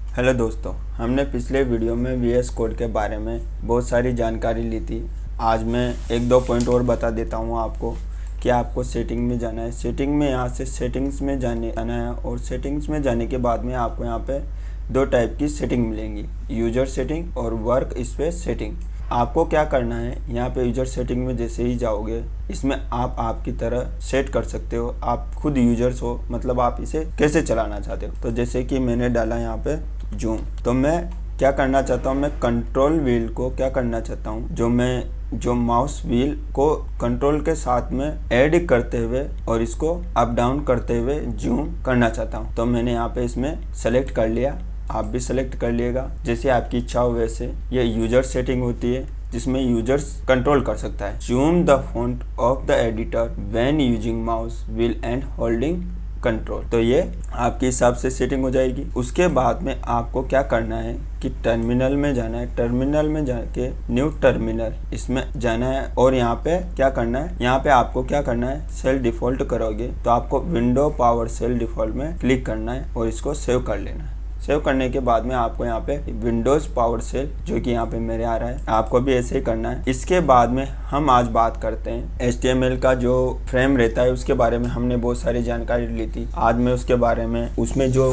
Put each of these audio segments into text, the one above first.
Hello दोस्तों, हमने पिछले वीडियो में वीएस कोड के बारे में बहुत सारी जानकारी ली थी। आज मैं एक दो पॉइंट और बता देता हूँ आपको कि आपको सेटिंग में जाना है। सेटिंग में यहाँ से सेटिंग्स में जाना है और सेटिंग्स में जाने के बाद में आपको यहाँ पे दो टाइप की सेटिंग मिलेंगी, यूजर सेटिंग और वर्क स्पेस सेटिंग। आपको क्या करना है, यहाँ पे यूजर सेटिंग में जैसे ही जाओगे इसमें आप आपकी तरह सेट कर सकते हो। आप खुद यूजर्स हो, मतलब आप इसे कैसे चलाना चाहते हो। तो जैसे कि मैंने डाला यहाँ पे जूम, तो मैं क्या करना चाहता हूँ, मैं कंट्रोल व्हील को क्या करना चाहता हूँ, जो माउस व्हील को कंट्रोल के साथ में ऐड करते हुए और इसको अप डाउन करते हुए जूम करना चाहता हूँ। तो मैंने यहाँ पे इसमें सेलेक्ट कर लिया, आप भी सेलेक्ट कर लिएगा जैसे आपकी इच्छा हो वैसे। ये यूजर सेटिंग होती है जिसमें यूजर्स कंट्रोल कर सकता है। Zoom the font of the editor when using mouse wheel and holding control. तो ये आपके हिसाब से सेटिंग हो जाएगी। उसके बाद में आपको क्या करना है कि टर्मिनल में जाना है। टर्मिनल में जाके न्यू टर्मिनल इसमें जाना है और यहाँ पे क्या करना है, यहाँ पे आपको क्या करना है, सेल डिफॉल्ट करोगे तो आपको विंडो पावर सेल डिफॉल्ट में क्लिक करना है और इसको सेव कर लेना है। सेव करने के बाद में आपको यहाँ पे विंडोज पावर सेल, जो कि यहाँ पे मेरे आ रहा है, आपको भी ऐसे ही करना है। इसके बाद में हम आज बात करते हैं HTML का जो फ्रेम रहता है उसके बारे में। हमने बहुत सारी जानकारी ली थी, आज मैं उसके बारे में, उसमें जो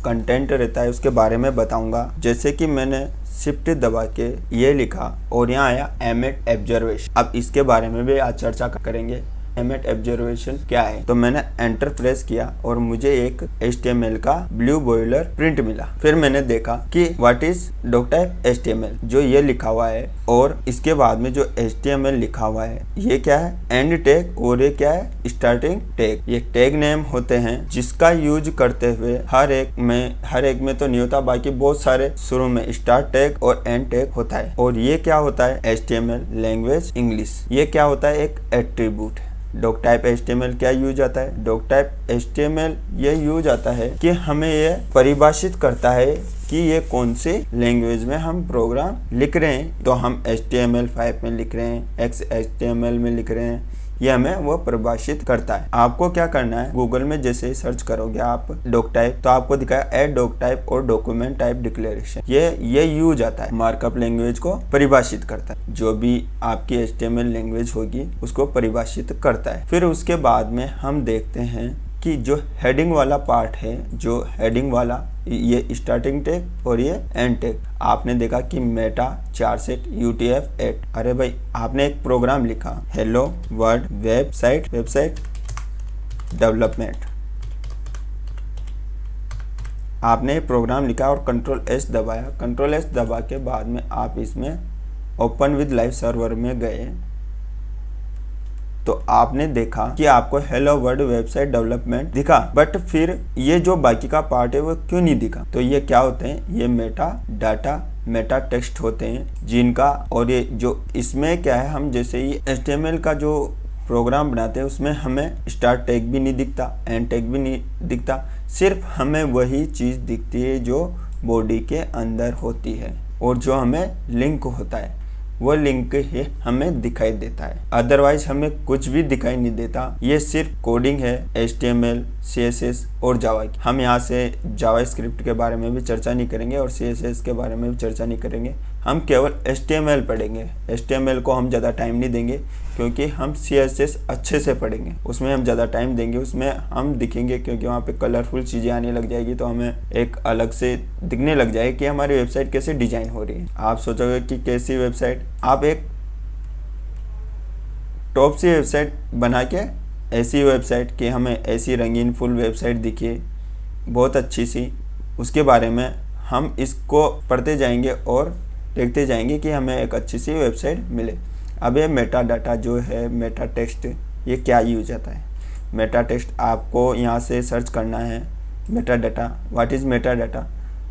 कंटेंट रहता है उसके बारे में बताऊंगा। जैसे कि मैंने शिफ्ट दबा के ये लिखा और यहाँ आया एमेट ऑब्जर्वेशन। अब इसके बारे में भी आज चर्चा करेंगे। एमेट ऑब्जर्वेशन क्या है, तो मैंने एंटर प्रेस किया और मुझे एक HTML का ब्लू बॉयलर प्रिंट मिला। फिर मैंने देखा कि व्हाट इज डॉकटाइप HTML, जो ये लिखा हुआ है, और इसके बाद में जो HTML लिखा हुआ है ये क्या है, एंड टैग, और ये क्या है, स्टार्टिंग टैग। ये टैग नेम होते हैं जिसका यूज करते हुए हर एक में तो नहीं होता, बाकी बहुत सारे शुरू में स्टार्ट टैग और एंड टैग होता है। और ये क्या होता है, HTML लैंग्वेज इंग्लिश। ये क्या होता है, एक एट्रीब्यूट है। डॉकटाइप HTML क्या यूज आता है, डॉकटाइप HTML ये यूज आता है कि हमें ये परिभाषित करता है कि ये कौन सी लैंग्वेज में हम प्रोग्राम लिख रहे हैं। तो हम HTML5 में लिख रहे हैं, XHTML में लिख रहे हैं, ये हमें वो परिभाषित करता है। आपको क्या करना है, गूगल में जैसे ही सर्च करोगे आप डॉकटाइप, तो आपको दिखाया ऐड डॉकटाइप और डॉक्यूमेंट टाइप डिक्लेरेशन। ये यूज आता है, मार्कअप लैंग्वेज को परिभाषित करता है। जो भी आपकी HTML लैंग्वेज होगी उसको परिभाषित करता है। फिर उसके बाद में हम देखते हैं कि जो हेडिंग वाला पार्ट है, जो हेडिंग वाला, ये स्टार्टिंग टैग और ये एंड टैग। आपने देखा कि मेटा 4 सेट UTF-8। अरे भाई, आपने एक प्रोग्राम लिखा, हेलो वर्ल्ड वेबसाइट डेवलपमेंट। आपने प्रोग्राम लिखा और कंट्रोल S दबाया। कंट्रोल S दबा के बाद में आप इसमें ओपन विद लाइव सर्वर में गए तो आपने देखा कि आपको हेलो वर्ल्ड वेबसाइट डेवलपमेंट दिखा, बट फिर ये जो बाकी का पार्ट है वो क्यों नहीं दिखा। तो ये क्या होते हैं, ये मेटा डाटा, मेटा टेक्स्ट होते हैं जिनका, और ये जो इसमें क्या है, हम जैसे ही HTML का जो प्रोग्राम बनाते हैं उसमें हमें स्टार्ट टैग भी नहीं दिखता, एंड टैग भी नहीं दिखता, सिर्फ हमें वही चीज़ दिखती है जो बॉडी के अंदर होती है और जो हमें लिंक होता है वो लिंक ही हमें दिखाई देता है। अदरवाइज हमें कुछ भी दिखाई नहीं देता। ये सिर्फ कोडिंग है HTML, CSS और जावा की। हम यहाँ से जावा स्क्रिप्ट के बारे में भी चर्चा नहीं करेंगे और CSS के बारे में भी चर्चा नहीं करेंगे। हम केवल HTML पढ़ेंगे। HTML को हम ज़्यादा टाइम नहीं देंगे क्योंकि हम CSS अच्छे से पढ़ेंगे, उसमें हम ज़्यादा टाइम देंगे, उसमें हम दिखेंगे, क्योंकि वहाँ पे कलरफुल चीज़ें आने लग जाएगी तो हमें एक अलग से दिखने लग जाएगी कि हमारी वेबसाइट कैसे डिजाइन हो रही है। आप सोचोगे कि कैसी वेबसाइट, आप एक टॉप सी वेबसाइट बना के, ऐसी वेबसाइट कि हमें ऐसी रंगीन फुल वेबसाइट दिखे बहुत अच्छी सी, उसके बारे में हम इसको पढ़ते जाएंगे और देखते जाएंगे कि हमें एक अच्छी सी वेबसाइट मिले। अब ये मेटा डाटा जो है, मेटा टेक्स्ट, ये क्या यूज आता है। मेटा टेक्स्ट आपको यहाँ से सर्च करना है, meta data. What is meta data,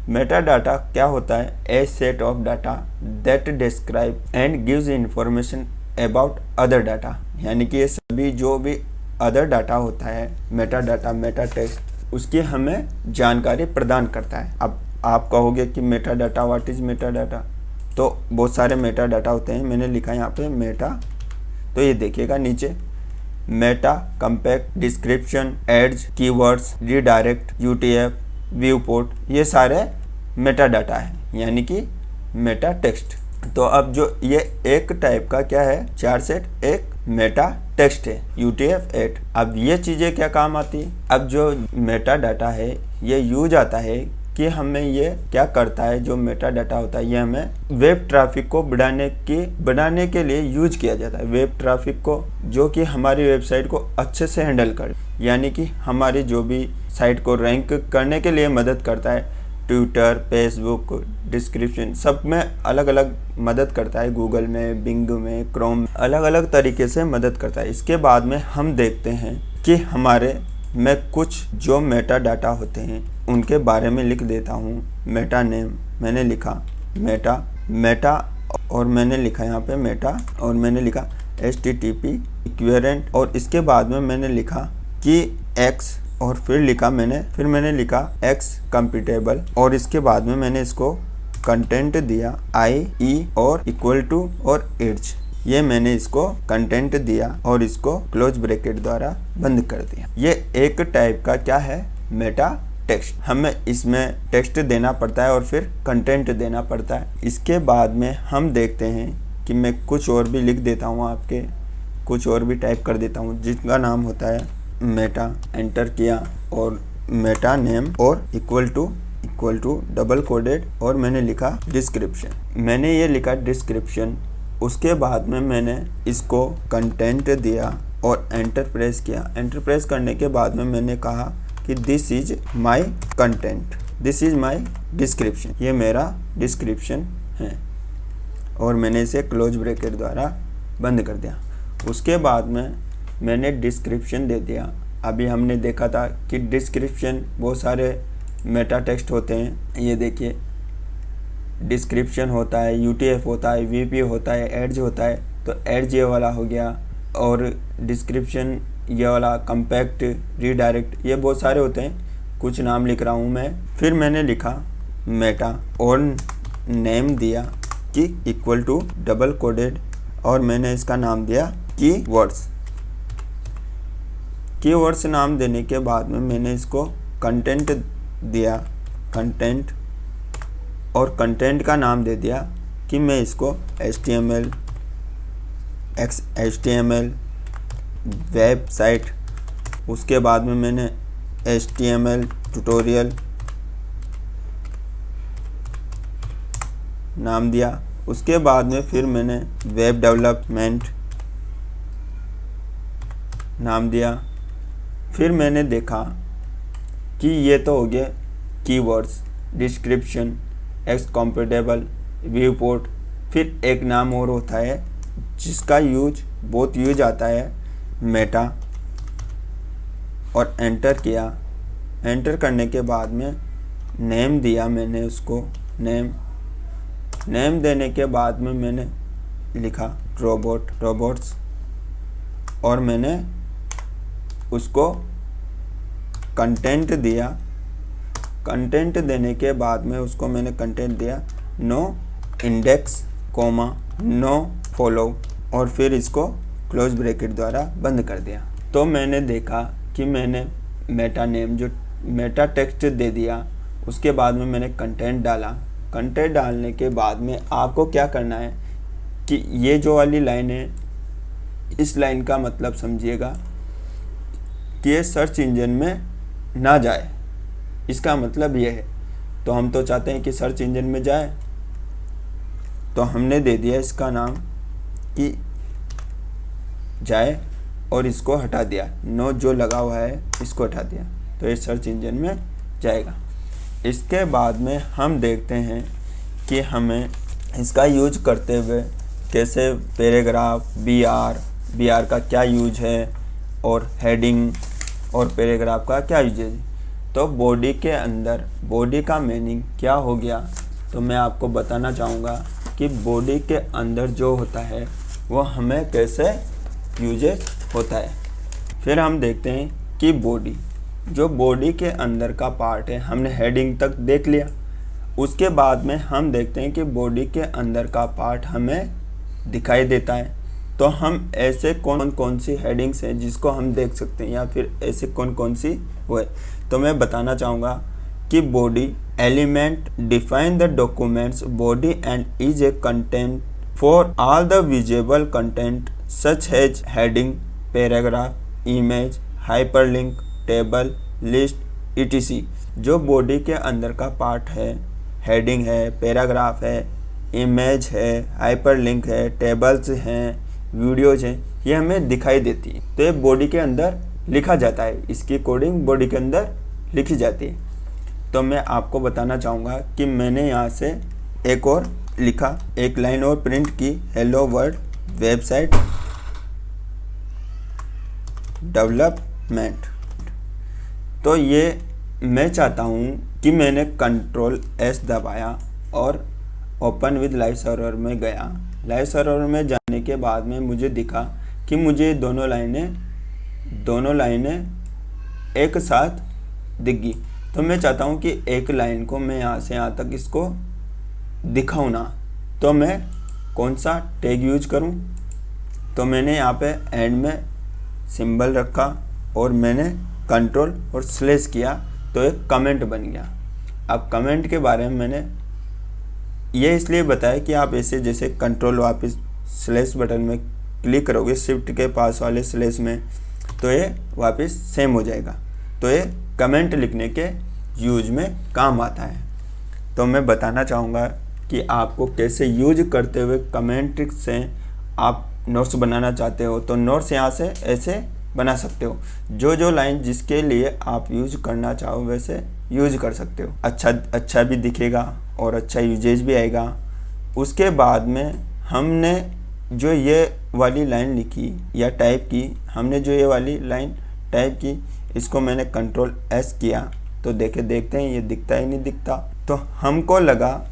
meta data क्या होता है, a set of data that describe and gives information about other data. यानी कि ये सभी जो भी अदर डाटा होता है, मेटा डाटा, मेटा टेक्स्ट, उसकी हमें जानकारी प्रदान करता है। अब आप कहोगे कि Meta data, what is meta data, तो बहुत सारे मेटा डाटा होते हैं। मैंने लिखा है यहाँ पे मेटा, तो ये देखिएगा नीचे, meta, compact, description, ads, keywords, redirect, UTF, viewport, ये सारे मेटा डाटा है, यानी कि मेटा टेक्स्ट। तो अब जो ये एक टाइप का क्या है, 4 सेट एक मेटा टेक्स्ट है UTF-8। अब ये चीज़ें क्या काम आती है, अब जो मेटा डाटा है ये यूज आता है कि हमें ये क्या करता है, जो मेटा डाटा होता है ये हमें वेब ट्रैफिक को बढ़ाने के लिए यूज किया जाता है। वेब ट्रैफिक को, जो कि हमारी वेबसाइट को अच्छे से हैंडल करे, यानी कि हमारी जो भी साइट को रैंक करने के लिए मदद करता है। ट्विटर, फेसबुक, डिस्क्रिप्शन सब में अलग अलग मदद करता है। गूगल में, बिंग में, क्रोम अलग अलग तरीके से मदद करता है। इसके बाद में हम देखते हैं कि हमारे में कुछ जो मेटा डाटा होते हैं उनके बारे में लिख देता हूँ। मेटा नेम मैंने लिखा मेटा और मैंने लिखा यहाँ पे मेटा और मैंने लिखा HTTP इक्विवेलेंट और इसके बाद में मैंने लिखा कि X और फिर मैंने लिखा X कंपेटेबल और इसके बाद में मैंने इसको कंटेंट दिया IE और इक्वल टू और इट्स। ये मैंने इसको कंटेंट दिया और इसको क्लोज ब्रैकेट द्वारा बंद कर दिया। ये एक टाइप का क्या है, मेटा टेक्स्ट। हमें इसमें टेक्स्ट देना पड़ता है और फिर कंटेंट देना पड़ता है। इसके बाद में हम देखते हैं कि मैं कुछ और भी लिख देता हूँ, आपके कुछ और भी टाइप कर देता हूँ जिसका नाम होता है मेटा। एंटर किया और मेटा नेम और इक्वल टू डबल कोडेड और मैंने लिखा डिस्क्रिप्शन। मैंने ये लिखा डिस्क्रिप्शन। उसके बाद में मैंने इसको कंटेंट दिया और एंटर प्रेस किया। एंटर प्रेस करने के बाद में मैंने कहा कि this is my content, this is my description, ये मेरा डिस्क्रिप्शन है और मैंने इसे क्लोज ब्रैकेट द्वारा बंद कर दिया। उसके बाद में मैंने डिस्क्रिप्शन दे दिया। अभी हमने देखा था कि डिस्क्रिप्शन बहुत सारे मेटा टेक्स्ट होते हैं। ये देखिए, डिस्क्रिप्शन होता है, UTF होता है, VP होता है, एड्ज होता है। तो एड्ज ये वाला हो गया और डिस्क्रिप्शन ये वाला, कंपैक्ट, रीडायरेक्ट, ये बहुत सारे होते हैं। कुछ नाम लिख रहा हूँ मैं। फिर मैंने लिखा मेटा और नेम दिया कि इक्वल टू डबल कोडेड और मैंने इसका नाम दिया कीवर्ड्स नाम देने के बाद में मैंने इसको कंटेंट दिया, कंटेंट और कंटेंट का नाम दे दिया कि मैं इसको HTML वेबसाइट। उसके बाद में मैंने HTML ट्यूटोरियल नाम दिया। उसके बाद में फिर मैंने वेब डेवलपमेंट नाम दिया। फिर मैंने देखा कि ये तो हो गए keywords, description, x compatible, view port. फिर एक नाम और होता है जिसका बहुत यूज आता है, मेटा। और एंटर किया। एंटर करने के बाद में नेम दिया मैंने उसको, नेम देने के बाद में मैंने लिखा रोबोट्स और मैंने उसको कंटेंट दिया। कंटेंट देने के बाद में उसको मैंने कंटेंट दिया नो इंडेक्स, नो फॉलो और फिर इसको क्लोज ब्रैकेट द्वारा बंद कर दिया। तो मैंने देखा कि मैंने मेटा नेम जो मेटा टेक्स्ट दे दिया, उसके बाद में मैंने कंटेंट डाला। कंटेंट डालने के बाद में आपको क्या करना है कि ये जो वाली लाइन है, इस लाइन का मतलब समझिएगा कि ये सर्च इंजन में ना जाए, इसका मतलब ये है। तो हम तो चाहते हैं कि सर्च इंजन में जाए, तो हमने दे दिया इसका नाम कि जाए और इसको हटा दिया, नो जो लगा हुआ है इसको हटा दिया, तो ये सर्च इंजन में जाएगा। इसके बाद में हम देखते हैं कि हमें इसका यूज करते हुए कैसे पैराग्राफ, BR का क्या यूज है और हेडिंग और पैराग्राफ का क्या यूज है। तो बॉडी के अंदर बॉडी का मीनिंग क्या हो गया, तो मैं आपको बताना चाहूँगा कि बॉडी के अंदर जो होता है वो हमें कैसे यूजेज होता है। फिर हम देखते हैं कि बॉडी के अंदर का पार्ट है, हमने हेडिंग तक देख लिया। उसके बाद में हम देखते हैं कि बॉडी के अंदर का पार्ट हमें दिखाई देता है। तो हम ऐसे कौन सी हेडिंग्स हैं जिसको हम देख सकते हैं, या फिर ऐसे कौन सी वो है। तो मैं बताना चाहूँगा कि body element define the documents body and is a content for all the visible content such as heading, paragraph, image, hyperlink, table, list etc। जो बॉडी के अंदर का पार्ट है, हेडिंग है, पैराग्राफ है, इमेज है, हाइपरलिंक है, टेबल्स हैं, वीडियोज हैं, ये हमें दिखाई देती है। तो ये बॉडी के अंदर लिखा जाता है, इसकी कोडिंग बॉडी के अंदर लिखी जाती है। तो मैं आपको बताना चाहूँगा कि मैंने यहाँ से एक और लिखा, एक लाइन और प्रिंट की, हेलो वर्ल्ड वेबसाइट डेवलपमेंट। तो ये मैं चाहता हूँ कि मैंने Ctrl+S दबाया और ओपन विद लाइव सर्वर में गया। लाइव सर्वर में जाने के बाद में मुझे दिखा कि मुझे दोनों लाइनें एक साथ दिख गई। तो मैं चाहता हूँ कि एक लाइन को मैं यहाँ से यहाँ तक इसको दिखाऊँ ना, तो मैं कौन सा टैग यूज करूँ। तो मैंने यहाँ पे एंड में सिंबल रखा और मैंने कंट्रोल और स्लैश किया, तो एक कमेंट बन गया। अब कमेंट के बारे में मैंने ये इसलिए बताया कि आप ऐसे जैसे कंट्रोल वापस स्लैश बटन में क्लिक करोगे शिफ्ट के पास वाले स्लैश में, तो ये वापस सेम हो जाएगा। तो ये कमेंट लिखने के यूज में काम आता है। तो मैं बताना चाहूँगा कि आपको कैसे यूज करते हुए कमेंट से आप नोट्स बनाना चाहते हो तो नोट्स यहाँ से ऐसे बना सकते हो। जो लाइन जिसके लिए आप यूज करना चाहो वैसे यूज कर सकते हो। अच्छा भी दिखेगा और अच्छा यूजेज भी आएगा। उसके बाद में हमने जो ये वाली लाइन लिखी या टाइप की, हमने जो ये वाली लाइन टाइप की, इसको मैंने Ctrl+S किया तो देखते हैं ये दिखता ही नहीं दिखता। तो हमको लगा,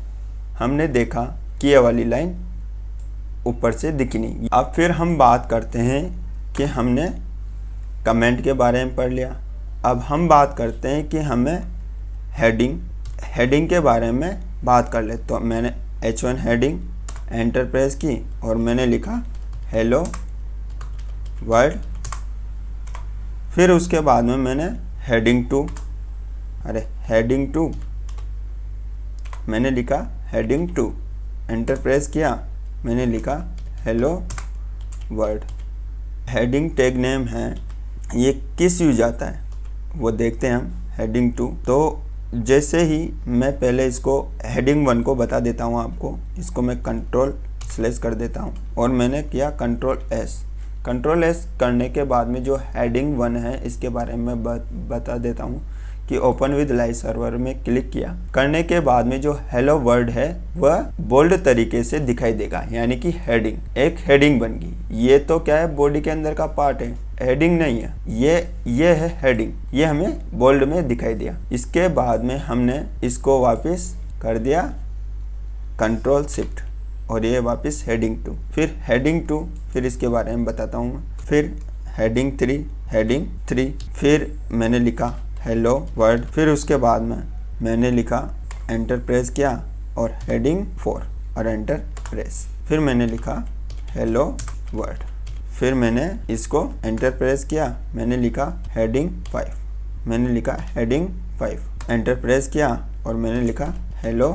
हमने देखा कि ये वाली लाइन ऊपर से दिखी नहीं। अब फिर हम बात करते हैं कि हमने कमेंट के बारे में पढ़ लिया। अब हम बात करते हैं कि हमें हेडिंग के बारे में बात कर ले। तो मैंने H1 हेडिंग एंटर प्रेस की और मैंने लिखा हेलो वर्ल्ड। फिर उसके बाद में मैंने हेडिंग टू मैंने लिखा हेडिंग 2 एंटर प्रेस किया, मैंने लिखा hello world. Heading tag name है, ये किस यूज आता है वो देखते हैं हम। हेडिंग 2, तो जैसे ही मैं पहले इसको हेडिंग 1 को बता देता हूँ आपको, इसको मैं Ctrl+ कर देता हूँ और मैंने किया Ctrl+S करने के बाद में जो हेडिंग 1 है इसके बारे में बता देता हूँ कि ओपन विद लाइव सर्वर में क्लिक किया करने के बाद में जो हेलो वर्ल्ड है वह बोल्ड तरीके से दिखाई देगा, यानी कि एक हेडिंग बन गई। ये तो क्या है, बॉडी के अंदर का पार्ट है, हेडिंग नहीं है। ये है हेडिंग, ये हमें बोल्ड में दिखाई दिया। इसके बाद में हमने इसको वापस कर दिया Ctrl+Shift और ये वापस हेडिंग 2, फिर हेडिंग 2, फिर इसके बारे में बताता हूँ। फिर हेडिंग 3, फिर मैंने लिखा हेलो वर्ल्ड। फिर उसके बाद में मैंने लिखा एंटर प्रेस किया और हेडिंग 4 और एंटर प्रेस। फिर मैंने लिखा हेलो वर्ल्ड। फिर मैंने इसको एंटर प्रेस किया, मैंने लिखा हेडिंग 5, मैंने लिखा हेडिंग 5 एंटर प्रेस किया और मैंने लिखा हेलो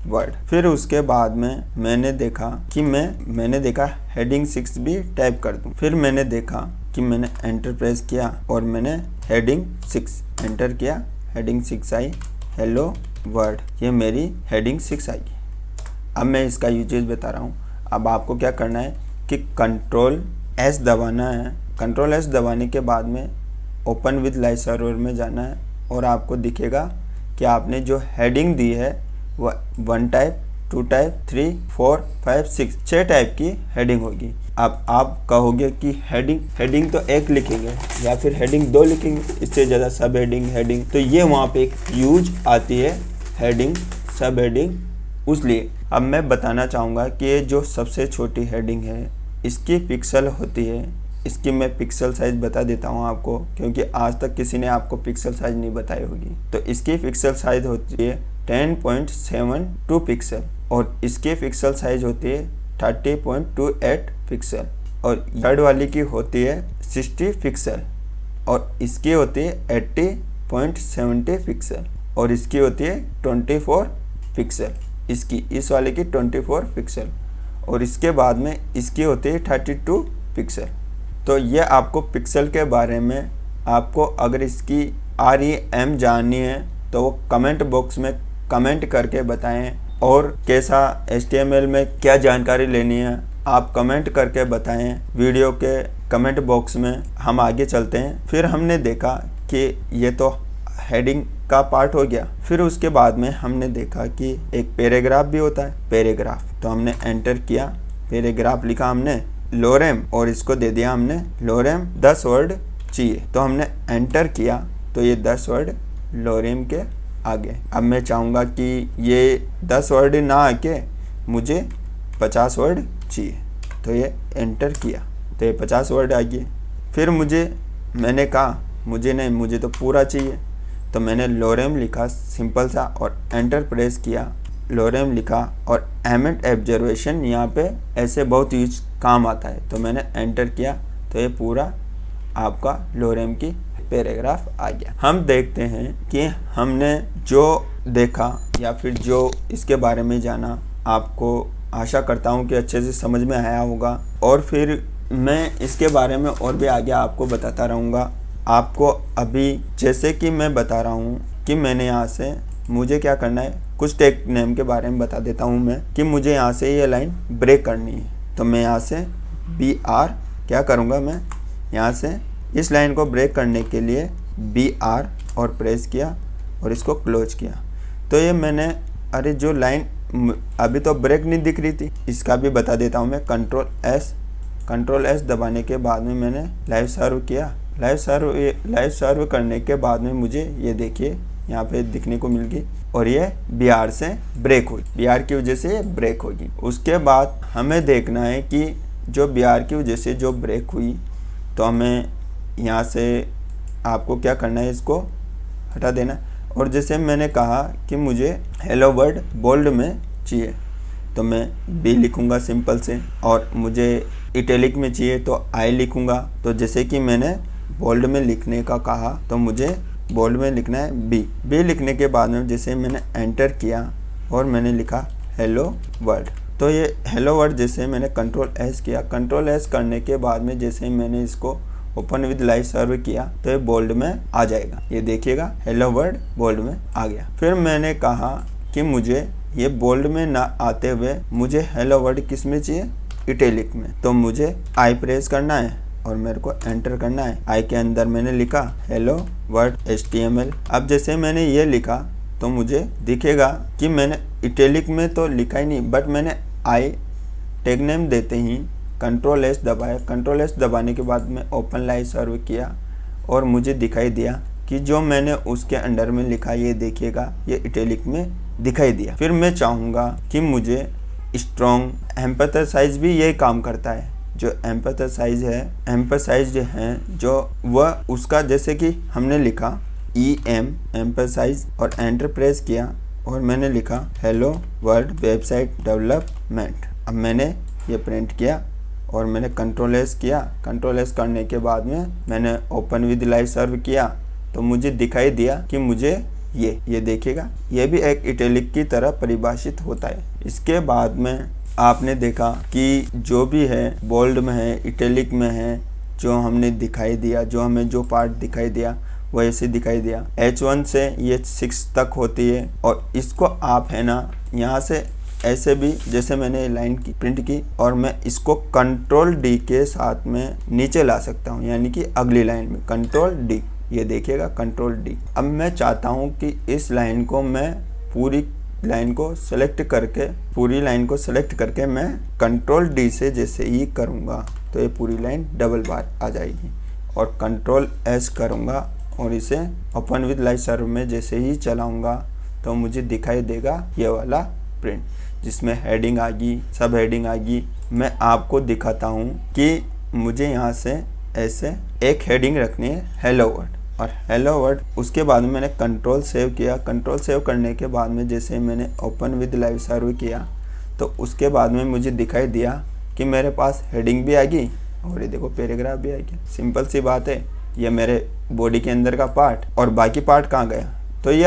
वर्ल्ड। फिर उसके बाद में मैंने देखा कि मैंने देखा हेडिंग 6 भी टाइप कर दूं। फिर मैंने देखा कि मैंने एंटर प्रेस किया और मैंने हेडिंग 6 एंटर किया, हेडिंग 6 आई, हेलो वर्ल्ड। ये मेरी हेडिंग 6 आई। अब मैं इसका यूजेज बता रहा हूँ। अब आपको क्या करना है कि Ctrl+S दबाना है। Ctrl+S दबाने के बाद में ओपन विद लाइव सर्वर में जाना है और आपको दिखेगा कि आपने जो हेडिंग दी है वह 1 टाइप, 2 टाइप, 3, 4, 5, 6 टाइप की हेडिंग होगी। अब आप कहोगे कि हेडिंग तो एक लिखेंगे या फिर हेडिंग 2 लिखेंगे, इससे ज़्यादा सब हेडिंग, तो ये वहाँ पे एक यूज आती है हेडिंग, सब हेडिंग। इसलिए अब मैं बताना चाहूँगा कि ये जो सबसे छोटी हेडिंग है इसकी पिक्सल होती है। इसकी मैं पिक्सल साइज़ बता देता हूँ आपको, क्योंकि आज तक किसी ने आपको पिक्सल साइज़ नहीं बताई होगी। तो इसकी पिक्सल साइज़ होती है 10.72 पिक्सल और इसके पिक्सल साइज होती है 30.28 पिक्सल और थर्ड वाली की होती है 60 पिक्सल और इसकी होती है 80.70 पिक्सल। और इसकी होती है 24 पिक्सल, इसकी इस वाले की 24 पिक्सल, और इसके बाद में इसकी होती है 32 पिक्सल। तो ये आपको पिक्सल के बारे में आपको अगर इसकी REM जाननी है तो वो कमेंट बॉक्स में कमेंट करके बताएं, और कैसा HTML में क्या जानकारी लेनी है आप कमेंट करके बताएं वीडियो के कमेंट बॉक्स में। हम आगे चलते हैं। फिर हमने देखा कि ये तो हेडिंग का पार्ट हो गया। फिर उसके बाद में हमने देखा कि एक पैराग्राफ भी होता है, पैराग्राफ। तो हमने एंटर किया, पैराग्राफ लिखा हमने लोरेम, और इसको दे दिया हमने लोरेम 10 वर्ड चाहिए। तो हमने एंटर किया तो ये 10 वर्ड लोरेम के आगे। अब मैं चाहूँगा कि ये 10 वर्ड ना आके मुझे 50 वर्ड चाहिए, तो ये एंटर किया तो ये 50 वर्ड आ गए। फिर मैंने कहा मुझे नहीं, मुझे तो पूरा चाहिए, तो मैंने लोरेम लिखा सिंपल सा और एंटर प्रेस किया, लोरेम लिखा और एमेंट ऑब्जर्वेशन यहाँ पे ऐसे बहुत यूज काम आता है, तो मैंने एंटर किया तो ये पूरा आपका लोरेम की पैराग्राफ आ गया। हम देखते हैं कि हमने जो देखा या फिर जो इसके बारे में जाना, आपको आशा करता हूँ कि अच्छे से समझ में आया होगा, और फिर मैं इसके बारे में और भी आगे आपको बताता रहूँगा। आपको अभी जैसे कि मैं बता रहा हूँ कि मैंने यहाँ से मुझे क्या करना है, कुछ टेक नेम के बारे में बता देता हूँ मैं कि मुझे यहाँ से ये लाइन ब्रेक करनी है। तो मैं यहाँ से BR क्या करूँगा, मैं यहाँ से इस लाइन को ब्रेक करने के लिए BR और प्रेस किया और इसको क्लोज किया। तो ये मैंने, अरे जो लाइन अभी तो ब्रेक नहीं दिख रही थी, इसका भी बता देता हूँ मैं। कंट्रोल S दबाने के बाद में मैंने लाइव सर्व किया। लाइव सर्व करने के बाद में मुझे ये देखिए यहाँ पे दिखने को मिल गई, और ये BR से ब्रेक हुई, BR की वजह से ये ब्रेक होगी। उसके बाद हमें देखना है कि जो BR की वजह से जो ब्रेक हुई, तो हमें यहाँ से आपको क्या करना है, इसको हटा देना। और जैसे मैंने कहा कि मुझे हेलो वर्ड बोल्ड में चाहिए, तो मैं B लिखूँगा सिंपल से, और मुझे इटैलिक में चाहिए तो I लिखूँगा। तो जैसे कि मैंने बोल्ड में लिखने का कहा तो मुझे बोल्ड में लिखना है B लिखने के बाद में जैसे मैंने एंटर किया और मैंने लिखा हेलो वर्ड, तो ये हेलो वर्ड जैसे मैंने कंट्रोल S किया, कंट्रोल S करने के बाद में जैसे मैंने इसको ओपन विद लाइव सर्व किया तो ये बोल्ड में आ जाएगा। ये देखिएगा हेलो वर्ड बोल्ड में आ गया। फिर मैंने कहा कि मुझे ये बोल्ड में ना आते हुए मुझे हेलो वर्ड किस में चाहिए, इटैलिक में। तो मुझे I प्रेस करना है और मेरे को एंटर करना है। I के अंदर मैंने लिखा हेलो वर्ड HTML। अब जैसे मैंने ये लिखा तो मुझे दिखेगा कि मैंने इटैलिक में तो लिखा ही नहीं, बट मैंने I टैग नेम देते ही कंट्रोल S दबाया। कंट्रोल S दबाने के बाद मैं ओपन लाइव सर्व किया और मुझे दिखाई दिया कि जो मैंने उसके अंडर में लिखा, ये देखिएगा ये इटैलिक में दिखाई दिया। फिर मैं चाहूँगा कि मुझे स्ट्रॉन्ग एम्पैथसाइज भी यही काम करता है। जो एम्पैथसाइज है जो वह उसका, जैसे कि हमने लिखा एम्पैथसाइज और एंटर प्रेस किया और मैंने लिखा हेलो वर्ल्ड वेबसाइट डेवलपमेंट। अब मैंने ये प्रिंट किया और मैंने कंट्रोल S किया। कंट्रोल S करने के बाद में मैंने ओपन विद लाइव सर्व किया तो मुझे दिखाई दिया कि मुझे ये देखिएगा, ये भी एक इटैलिक की तरह परिभाषित होता है। इसके बाद में आपने देखा कि जो भी है बोल्ड में है, इटैलिक में है, जो हमने दिखाई दिया, जो हमें जो पार्ट दिखाई दिया वो ऐसे दिखाई दिया। H1 से ये 6 तक होती है और इसको आप है ना यहाँ से ऐसे भी, जैसे मैंने लाइन की प्रिंट की और मैं इसको कंट्रोल D के साथ में नीचे ला सकता हूँ, यानी कि अगली लाइन में कंट्रोल D, ये देखिएगा कंट्रोल D। अब मैं चाहता हूँ कि इस लाइन को मैं पूरी लाइन को सेलेक्ट करके मैं कंट्रोल D से जैसे ही करूँगा तो ये पूरी लाइन डबल बार आ जाएगी, और कंट्रोल S करूँगा और इसे ओपन विद लाइव सर्व में जैसे ही चलाऊँगा तो मुझे दिखाई देगा ये वाला प्रिंट, जिसमें हेडिंग आ गई, सब हेडिंग आ गई। मैं आपको दिखाता हूँ कि मुझे यहाँ से ऐसे एक हेडिंग रखनी है हेलो वर्ड और हेलो वर्ड। उसके बाद में मैंने कंट्रोल सेव किया। कंट्रोल सेव करने के बाद में जैसे मैंने ओपन विद लाइव सर्व किया तो उसके बाद में मुझे दिखाई दिया कि मेरे पास हेडिंग भी आ गई और ये देखो पैराग्राफ भी आ गया। सिंपल सी बात है, ये मेरे बॉडी के अंदर का पार्ट, और बाकी पार्ट कहाँ गया, तो ये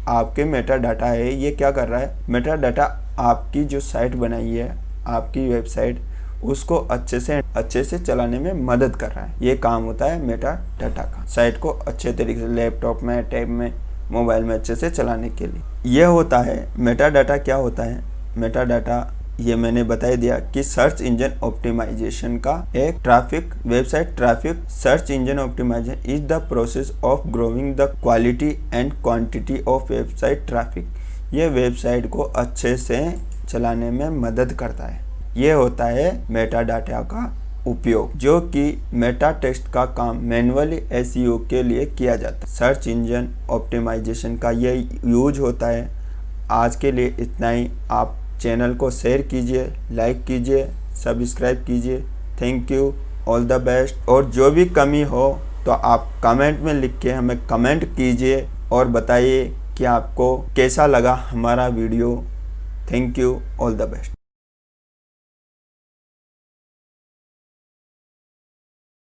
आपके मेटा डाटा है, ये क्या कर रहा है, मेटा डाटा आपकी जो साइट बनाई है, आपकी वेबसाइट, उसको अच्छे से चलाने में मदद कर रहा है। ये काम होता है मेटा डाटा का, साइट को अच्छे तरीके से लैपटॉप में, टैब में, मोबाइल में अच्छे से चलाने के लिए। यह होता है मेटा डाटा। क्या होता है मेटा डाटा, ये मैंने बता दिया कि सर्च इंजन ऑप्टिमाइजेशन का एक website traffic. Search engine optimization is the process of growing the quality and quantity of website traffic. ये वेबसाइट को अच्छे से चलाने में मदद करता है। ये होता है मेटा डाटा का उपयोग, जो कि मेटा टेक्स्ट का काम मैन्युअली एसईओ के लिए किया जाता है। सर्च इंजन ऑप्टिमाइजेशन का ये यूज होता है। आज के लिए इतना ही। आप चैनल को शेयर कीजिए, लाइक कीजिए, सब्सक्राइब कीजिए। Thank you, all the best. और जो भी कमी हो तो आप कमेंट में लिख के हमें कमेंट कीजिए और बताइए कि आपको कैसा लगा हमारा video. Thank you, all the best.